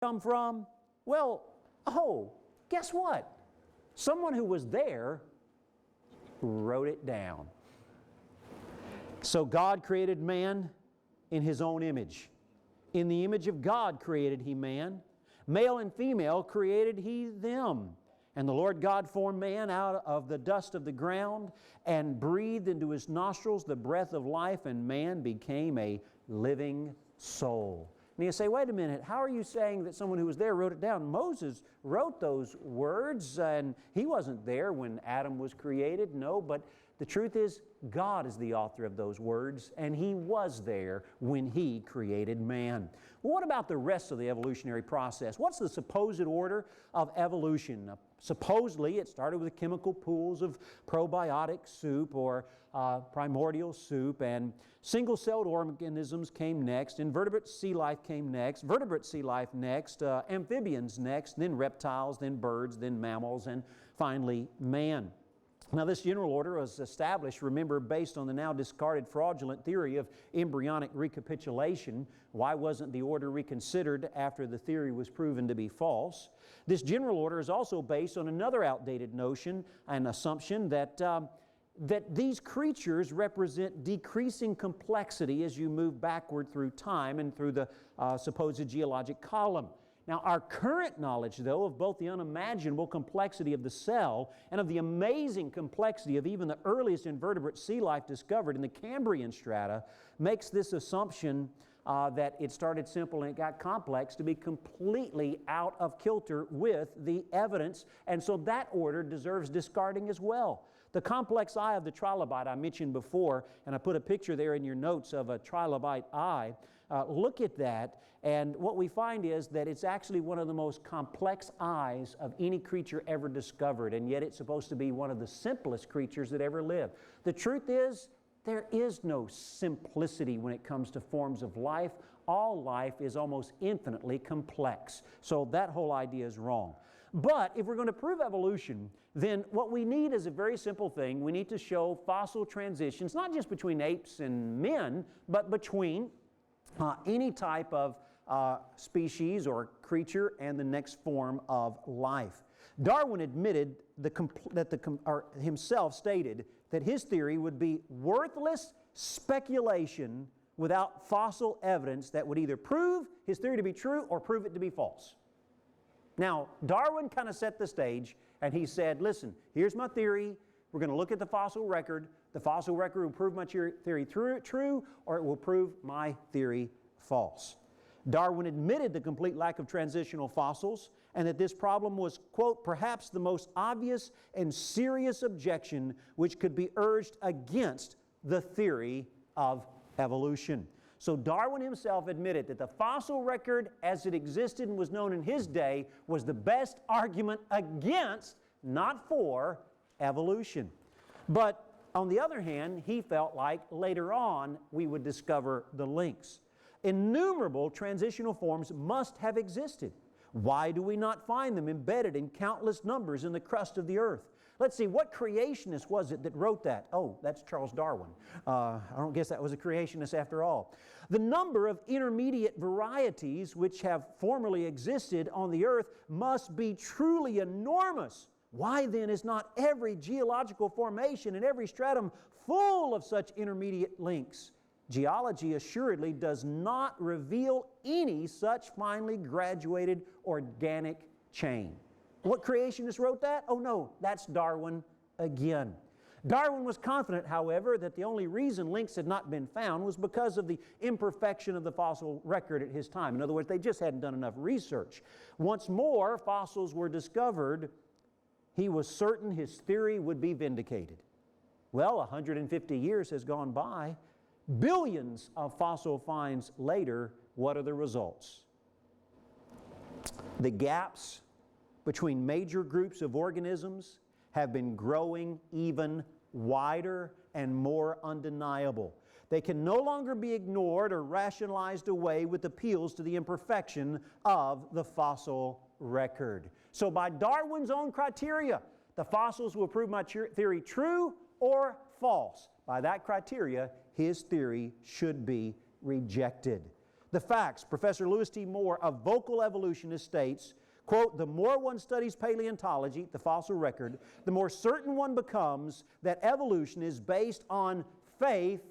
come from? Well, guess what? Someone who was there wrote it down. So God created man in His own image. In the image of God created He man. Male and female created He them. And the Lord God formed man out of the dust of the ground and breathed into his nostrils the breath of life, and man became a living soul. And you say, wait a minute, how are you saying that someone who was there wrote it down? Moses wrote those words, and he wasn't there when Adam was created. No, but the truth is, God is the author of those words, and He was there when He created man. Well, what about the rest of the evolutionary process? What's the supposed order of evolution? Supposedly, it started with chemical pools of probiotic soup or primordial soup, and single-celled organisms came next, invertebrate sea life came next, vertebrate sea life next, amphibians next, then reptiles, then birds, then mammals, and finally man. Now, this general order was established, remember, based on the now discarded fraudulent theory of embryonic recapitulation. Why wasn't the order reconsidered after the theory was proven to be false? This general order is also based on another outdated notion and assumption that these creatures represent decreasing complexity as you move backward through time and through the supposed geologic column. Now, our current knowledge, though, of both the unimaginable complexity of the cell and of the amazing complexity of even the earliest invertebrate sea life discovered in the Cambrian strata makes this assumption that it started simple and it got complex to be completely out of kilter with the evidence, and so that order deserves discarding as well. The complex eye of the trilobite I mentioned before, and I put a picture there in your notes of a trilobite eye. Look at that, and what we find is that it's actually one of the most complex eyes of any creature ever discovered, and yet it's supposed to be one of the simplest creatures that ever lived. The truth is, there is no simplicity when it comes to forms of life. All life is almost infinitely complex. So that whole idea is wrong. But if we're going to prove evolution, then what we need is a very simple thing. We need to show fossil transitions, not just between apes and men, but between any type of species or creature and the next form of life. Darwin admitted himself stated that his theory would be worthless speculation without fossil evidence that would either prove his theory to be true or prove it to be false. Now, Darwin kind of set the stage, and he said, listen, here's my theory. We're going to look at the fossil record. The fossil record will prove my theory true, or it will prove my theory false. Darwin admitted the complete lack of transitional fossils and that this problem was, quote, perhaps the most obvious and serious objection which could be urged against the theory of evolution. So Darwin himself admitted that the fossil record as it existed and was known in his day was the best argument against, not for, evolution. But on the other hand, he felt like later on we would discover the links. Innumerable transitional forms must have existed. Why do we not find them embedded in countless numbers in the crust of the earth? Let's see, what creationist was it that wrote that? Oh, that's Charles Darwin. I don't guess that was a creationist after all. The number of intermediate varieties which have formerly existed on the earth must be truly enormous. Why then is not every geological formation and every stratum full of such intermediate links? Geology assuredly does not reveal any such finely graduated organic chain. What creationist wrote that? Oh no, that's Darwin again. Darwin was confident, however, that the only reason links had not been found was because of the imperfection of the fossil record at his time. In other words, they just hadn't done enough research. Once more fossils were discovered, he was certain his theory would be vindicated. Well, 150 years has gone by. Billions of fossil finds later, what are the results? The gaps between major groups of organisms have been growing even wider and more undeniable. They can no longer be ignored or rationalized away with appeals to the imperfection of the fossil record. So by Darwin's own criteria, the fossils will prove my theory true or false. By that criteria, his theory should be rejected. The facts, Professor Lewis T. Moore, a vocal evolutionist, states, quote, "The more one studies paleontology, the fossil record, the more certain one becomes that evolution is based on faith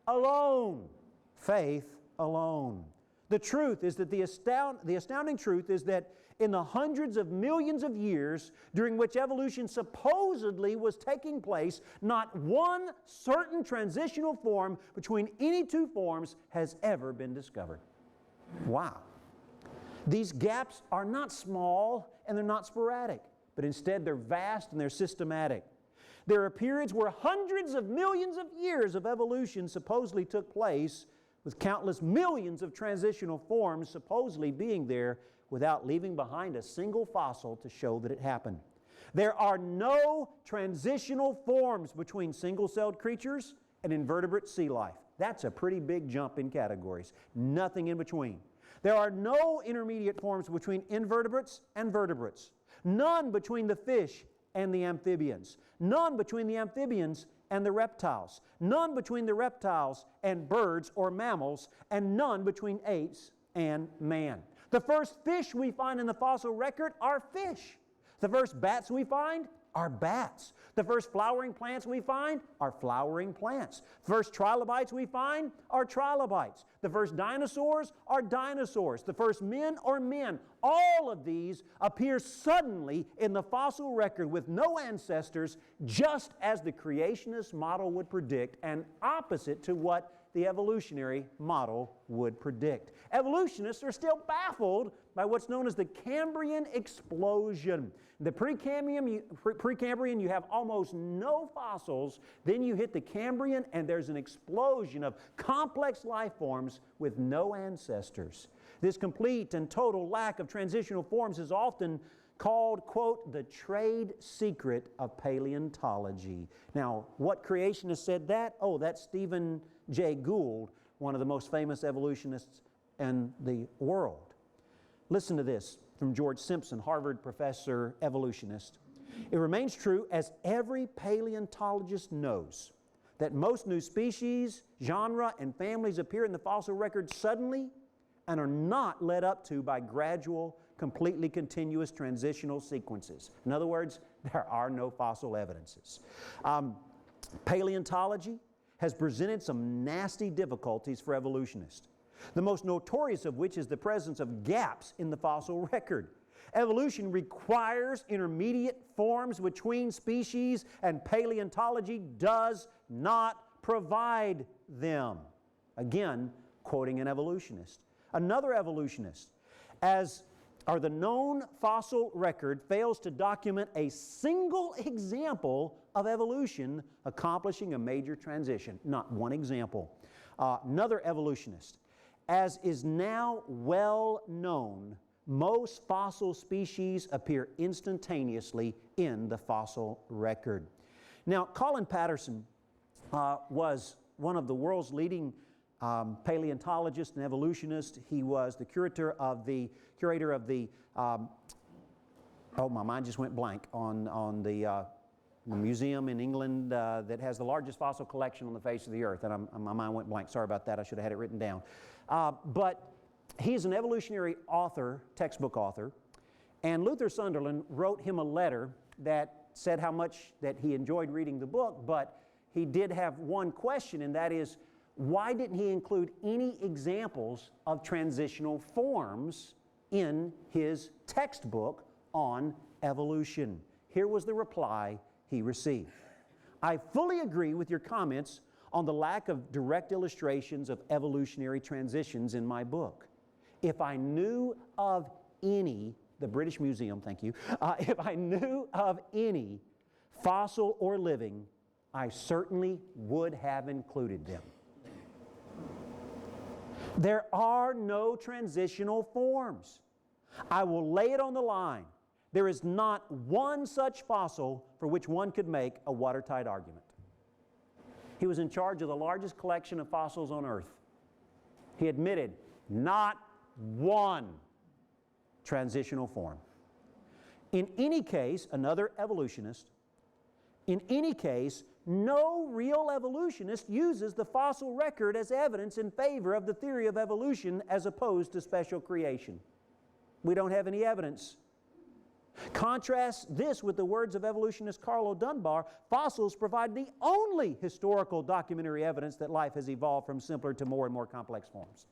alone." Faith alone. The truth is that the astounding truth is that in the hundreds of millions of years during which evolution supposedly was taking place, not one certain transitional form between any two forms has ever been discovered. Wow. These gaps are not small and they're not sporadic, but instead they're vast and they're systematic. There are periods where hundreds of millions of years of evolution supposedly took place, with countless millions of transitional forms supposedly being there without leaving behind a single fossil to show that it happened. There are no transitional forms between single-celled creatures and invertebrate sea life. That's a pretty big jump in categories. Nothing in between. There are no intermediate forms between invertebrates and vertebrates. None between the fish and the amphibians. None between the amphibians and the reptiles. None between the reptiles and birds or mammals, and none between apes and man. The first fish we find in the fossil record are fish. The first bats we find are bats. The first flowering plants we find are flowering plants. The first trilobites we find are trilobites. The first dinosaurs are dinosaurs. The first men are men. All of these appear suddenly in the fossil record with no ancestors, just as the creationist model would predict, and opposite to what the evolutionary model would predict. Evolutionists are still baffled by what's known as the Cambrian explosion. The Precambrian, you have almost no fossils. Then you hit the Cambrian, and there's an explosion of complex life forms with no ancestors. This complete and total lack of transitional forms is often called, quote, the trade secret of paleontology. Now, what creationist said that? Oh, that's Stephen Jay Gould, one of the most famous evolutionists in the world. Listen to this from George Simpson, Harvard professor, evolutionist. "It remains true, as every paleontologist knows, that most new species, genre, and families appear in the fossil record suddenly and are not led up to by gradual, completely continuous transitional sequences." In other words, there are no fossil evidences. Paleontology has presented some nasty difficulties for evolutionists, the most notorious of which is the presence of gaps in the fossil record. Evolution requires intermediate forms between species, and paleontology does not provide them. Again, quoting an evolutionist. Another evolutionist, as are the known fossil record fails to document a single example of evolution accomplishing a major transition. Not one example. Another evolutionist, as is now well known, most fossil species appear instantaneously in the fossil record. Now, Colin Patterson was one of the world's leading paleontologists and evolutionists. He was the curator of the oh, my mind just went blank on the museum in England that has the largest fossil collection on the face of the earth. And my mind went blank. Sorry about that. I should have had it written down. But he's an evolutionary author, textbook author. And Luther Sunderland wrote him a letter that said how much that he enjoyed reading the book, but he did have one question, and that is, why didn't he include any examples of transitional forms in his textbook on evolution? Here was the reply he received. "I fully agree with your comments on the lack of direct illustrations of evolutionary transitions in my book. If I knew of any," the British Museum, thank you, "if I knew of any, fossil or living, I certainly would have included them." There are no transitional forms. I will lay it on the line. There is not one such fossil for which one could make a watertight argument. He was in charge of the largest collection of fossils on Earth. He admitted not one transitional form. In any case, another evolutionist, in any case, no real evolutionist uses the fossil record as evidence in favor of the theory of evolution as opposed to special creation. We don't have any evidence. Contrast this with the words of evolutionist Carlo Dunbar. Fossils provide the only historical documentary evidence that life has evolved from simpler to more and more complex forms.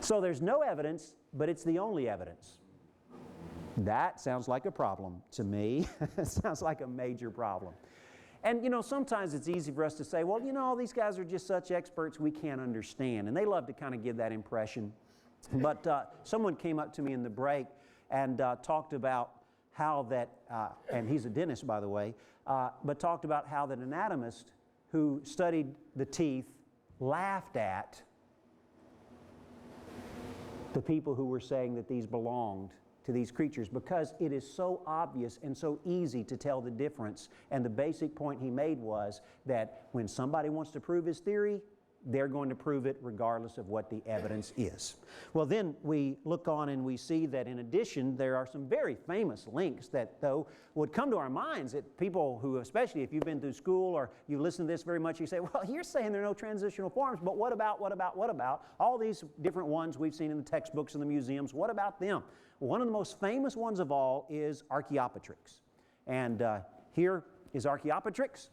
So there's no evidence, but it's the only evidence. That sounds like a problem to me. It sounds like a major problem. And, sometimes it's easy for us to say, well, these guys are just such experts we can't understand. And they love to kind of give that impression. But someone came up to me in the break and talked about how that, and he's a dentist, by the way, but talked about how that anatomist who studied the teeth laughed at the people who were saying that these belonged to these creatures because it is so obvious and so easy to tell the difference. And the basic point he made was that when somebody wants to prove his theory, they're going to prove it regardless of what the evidence is. Well, then we look on and we see that in addition, there are some very famous links that, though, would come to our minds that people who, especially if you've been through school or you listen to this very much, you say, well, you're saying there are no transitional forms, but what about? All these different ones we've seen in the textbooks in the museums, what about them? One of the most famous ones of all is Archaeopteryx. And here is Archaeopteryx.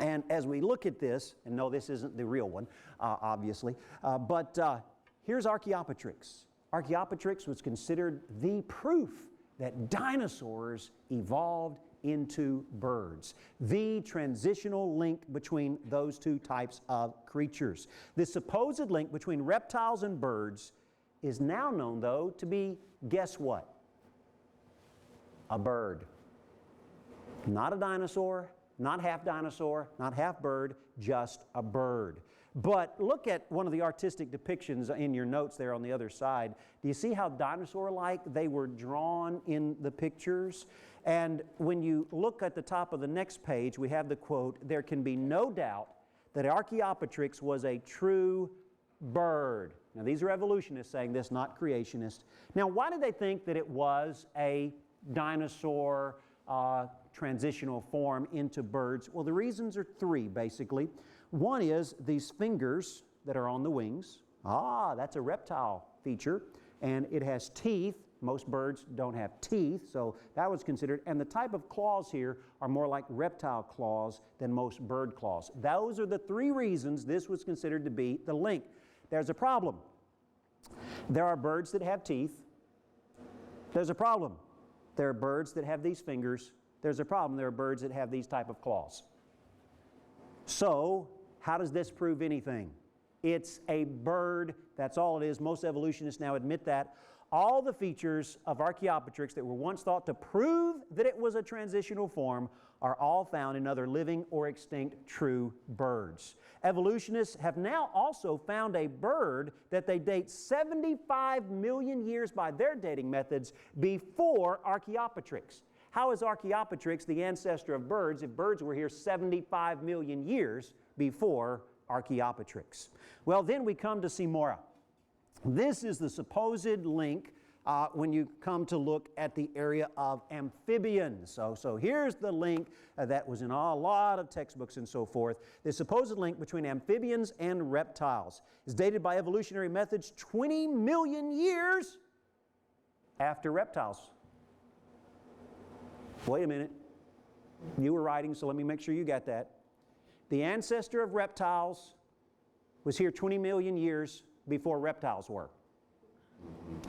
And as we look at this, and no, this isn't the real one, obviously, but here's Archaeopteryx. Archaeopteryx was considered the proof that dinosaurs evolved into birds, the transitional link between those two types of creatures. The supposed link between reptiles and birds is now known, though, to be, guess what? A bird. Not a dinosaur, not half dinosaur, not half bird, just a bird. But look at one of the artistic depictions in your notes there on the other side. Do you see how dinosaur-like they were drawn in the pictures? And when you look at the top of the next page, we have the quote, "There can be no doubt that Archaeopteryx was a true bird." Now, these are evolutionists saying this, not creationists. Now, why did they think that it was a dinosaur transitional form into birds? Well, the reasons are three, basically. One is these fingers that are on the wings. That's a reptile feature. And it has teeth. Most birds don't have teeth, so that was considered. And the type of claws here are more like reptile claws than most bird claws. Those are the three reasons this was considered to be the link. There's a problem. There are birds that have teeth. There's a problem. There are birds that have these fingers. There's a problem. There are birds that have these type of claws. So, how does this prove anything? It's a bird. That's all it is. Most evolutionists now admit that. All the features of Archaeopteryx that were once thought to prove that it was a transitional form are all found in other living or extinct true birds. Evolutionists have now also found a bird that they date 75 million years by their dating methods before Archaeopteryx. How is Archaeopteryx the ancestor of birds if birds were here 75 million years before Archaeopteryx? Well, then we come to Simora. This is the supposed link when you come to look at the area of amphibians. So here's the link that was in a lot of textbooks and so forth. The supposed link between amphibians and reptiles is dated by evolutionary methods 20 million years after reptiles. Wait a minute. You were writing, so let me make sure you got that. The ancestor of reptiles was here 20 million years before reptiles were.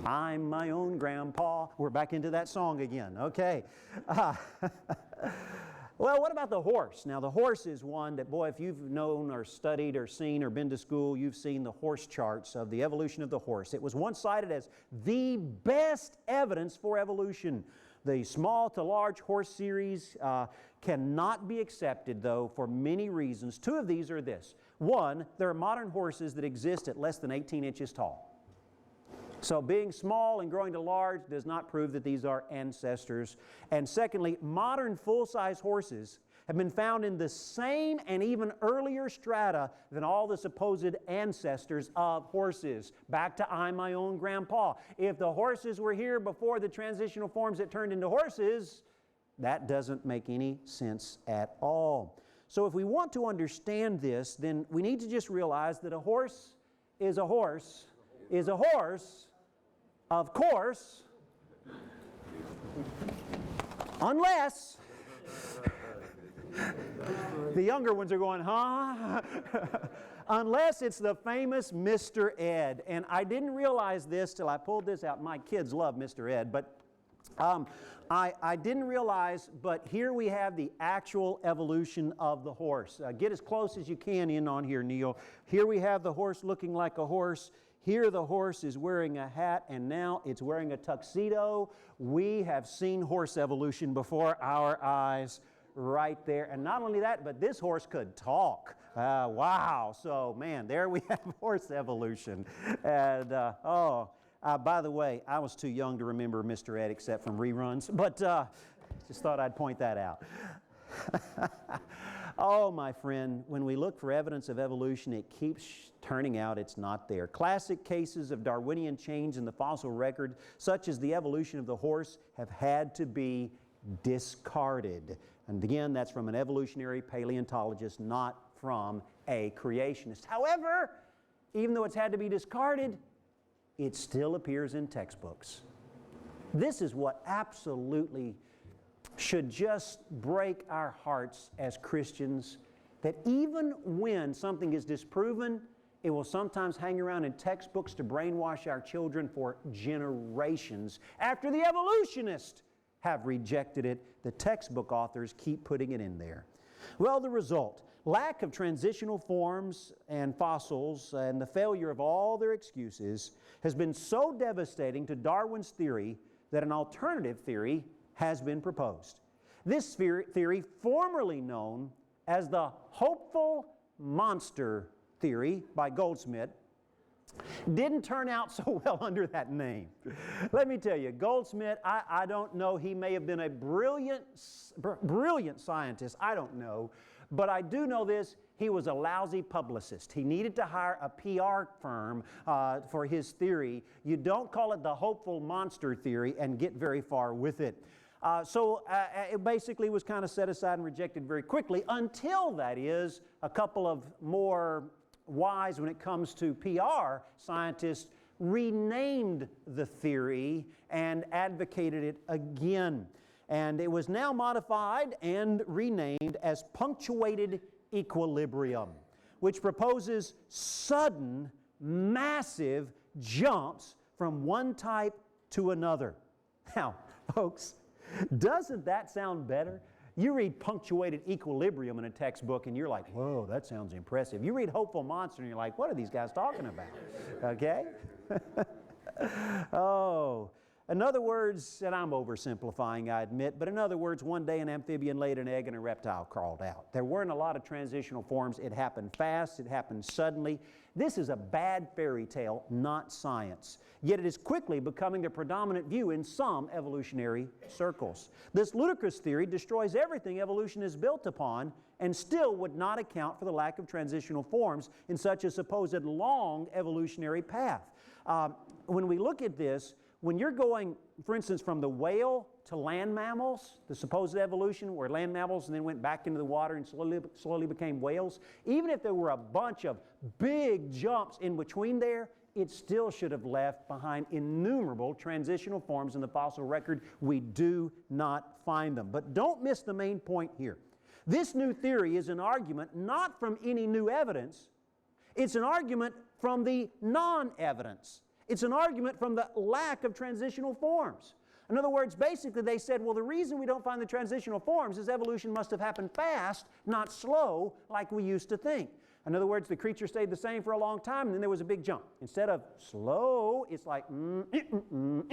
I'm my own grandpa. We're back into that song again. Okay. Well, what about the horse? Now, the horse is one that, boy, if you've known or studied or seen or been to school, you've seen the horse charts of the evolution of the horse. It was once cited as the best evidence for evolution. The small to large horse series cannot be accepted, though, for many reasons. Two of these are this. One, there are modern horses that exist at less than 18 inches tall. So being small and growing to large does not prove that these are ancestors. And secondly, modern full-size horses have been found in the same and even earlier strata than all the supposed ancestors of horses. Back to I'm my own grandpa. If the horses were here before the transitional forms that turned into horses, That doesn't make any sense at all. So if we want to understand this, then we need to just realize that a horse is a horse is a horse, of course, unless the younger ones are going, huh? Unless it's the famous Mr. Ed. And I didn't realize this till I pulled this out. My kids love Mr. Ed, but I didn't realize, but here we have the actual evolution of the horse. Get as close as you can in on here, Neil. Here we have the horse looking like a horse. Here the horse is wearing a hat, and now it's wearing a tuxedo. We have seen horse evolution before our eyes right there. And not only that, but this horse could talk. Wow. So, man, there we have horse evolution. And, by the way, I was too young to remember Mr. Ed except from reruns, but just thought I'd point that out. Oh, my friend, when we look for evidence of evolution, it keeps turning out it's not there. Classic cases of Darwinian change in the fossil record, such as the evolution of the horse, have had to be discarded. And again, that's from an evolutionary paleontologist, not from a creationist. However, even though it's had to be discarded, it still appears in textbooks. This is what absolutely should just break our hearts as Christians, that even when something is disproven, it will sometimes hang around in textbooks to brainwash our children for generations. After the evolutionists have rejected it, the textbook authors keep putting it in there. Well, the result, lack of transitional forms and fossils and the failure of all their excuses has been so devastating to Darwin's theory that an alternative theory has been proposed. This theory, formerly known as the hopeful monster theory by Goldsmith, didn't turn out so well under that name. Let me tell you, Goldsmith, I don't know, he may have been a brilliant scientist, I don't know, but I do know this, he was a lousy publicist. He needed to hire a PR firm for his theory. You don't call it the hopeful monster theory and get very far with it. So it basically was kind of set aside and rejected very quickly until, that is, a couple of more wise when it comes to PR scientists renamed the theory and advocated it again. And it was now modified and renamed as punctuated equilibrium, which proposes sudden, massive jumps from one type to another. Now, folks, doesn't that sound better? You read punctuated equilibrium in a textbook and you're like, whoa, that sounds impressive. You read hopeful monster and you're like, what are these guys talking about? Okay? Oh, in other words, and I'm oversimplifying, I admit, but in other words, one day an amphibian laid an egg and a reptile crawled out. There weren't a lot of transitional forms. It happened fast. It happened suddenly. This is a bad fairy tale, not science. Yet it is quickly becoming the predominant view in some evolutionary circles. This ludicrous theory destroys everything evolution is built upon and still would not account for the lack of transitional forms in such a supposed long evolutionary path. When we look at this, when you're going, for instance, from the whale to land mammals, the supposed evolution where land mammals and then went back into the water and slowly became whales, even if there were a bunch of big jumps in between there, it still should have left behind innumerable transitional forms in the fossil record. We do not find them. But don't miss the main point here. This new theory is an argument not from any new evidence. It's an argument from the non-evidence. It's an argument from the lack of transitional forms. In other words, basically they said, well, the reason we don't find the transitional forms is evolution must have happened fast, not slow, like we used to think. In other words, the creature stayed the same for a long time, and then there was a big jump. Instead of slow, it's like, and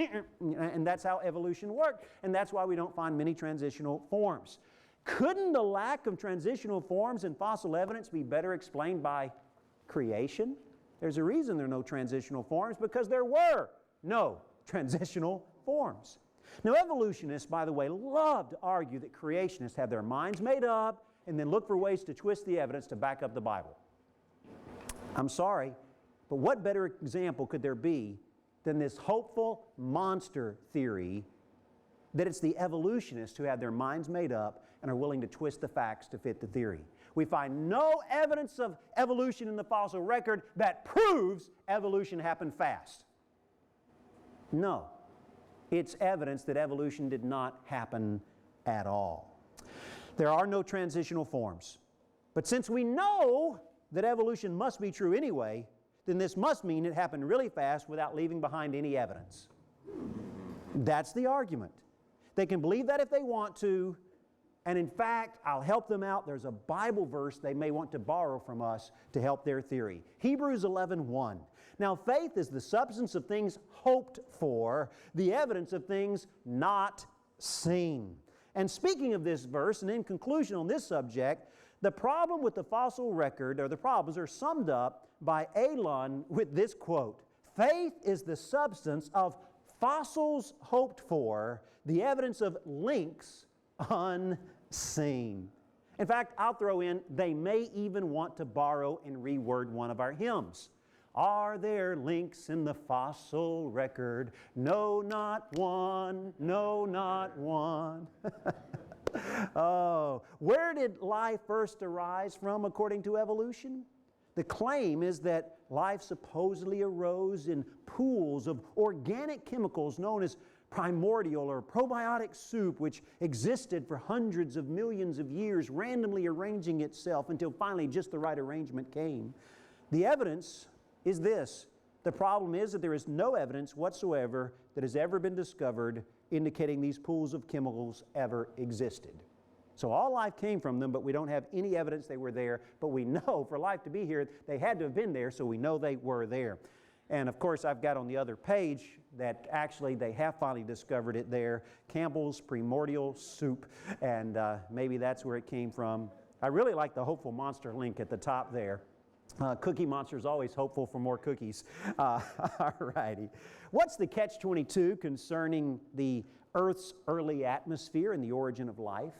that's how evolution worked, and that's why we don't find many transitional forms. Couldn't the lack of transitional forms in fossil evidence be better explained by creation? There's a reason there are no transitional forms, because there were no transitional forms. Now, evolutionists, by the way, love to argue that creationists have their minds made up and then look for ways to twist the evidence to back up the Bible. I'm sorry, but what better example could there be than this hopeful monster theory that it's the evolutionists who have their minds made up and are willing to twist the facts to fit the theory. We find no evidence of evolution in the fossil record that proves evolution happened fast. No. It's evidence that evolution did not happen at all. There are no transitional forms. But since we know that evolution must be true anyway, then this must mean it happened really fast without leaving behind any evidence. That's the argument. They can believe that if they want to, and in fact, I'll help them out. There's a Bible verse they may want to borrow from us to help their theory. Hebrews 11:1. Now, faith is the substance of things hoped for, the evidence of things not seen. And speaking of this verse, and in conclusion on this subject, the problem with the fossil record, or the problems, are summed up by Elon with this quote: faith is the substance of fossils hoped for, the evidence of links unseen. In fact, I'll throw in, they may even want to borrow and reword one of our hymns. Are there links in the fossil record? No, not one. No, not one. Oh, where did life first arise from according to evolution? The claim is that life supposedly arose in pools of organic chemicals known as primordial or probiotic soup, which existed for hundreds of millions of years, randomly arranging itself until finally just the right arrangement came. The evidence is this. The problem is that there is no evidence whatsoever that has ever been discovered indicating these pools of chemicals ever existed. So all life came from them, but we don't have any evidence they were there. But we know for life to be here, they had to have been there, so we know they were there. And of course, I've got on the other page that actually they have finally discovered it there, Campbell's Primordial Soup, and maybe that's where it came from. I really like the Hopeful Monster link at the top there. Cookie Monster is always hopeful for more cookies. All righty. What's the catch-22 concerning the Earth's early atmosphere and the origin of life?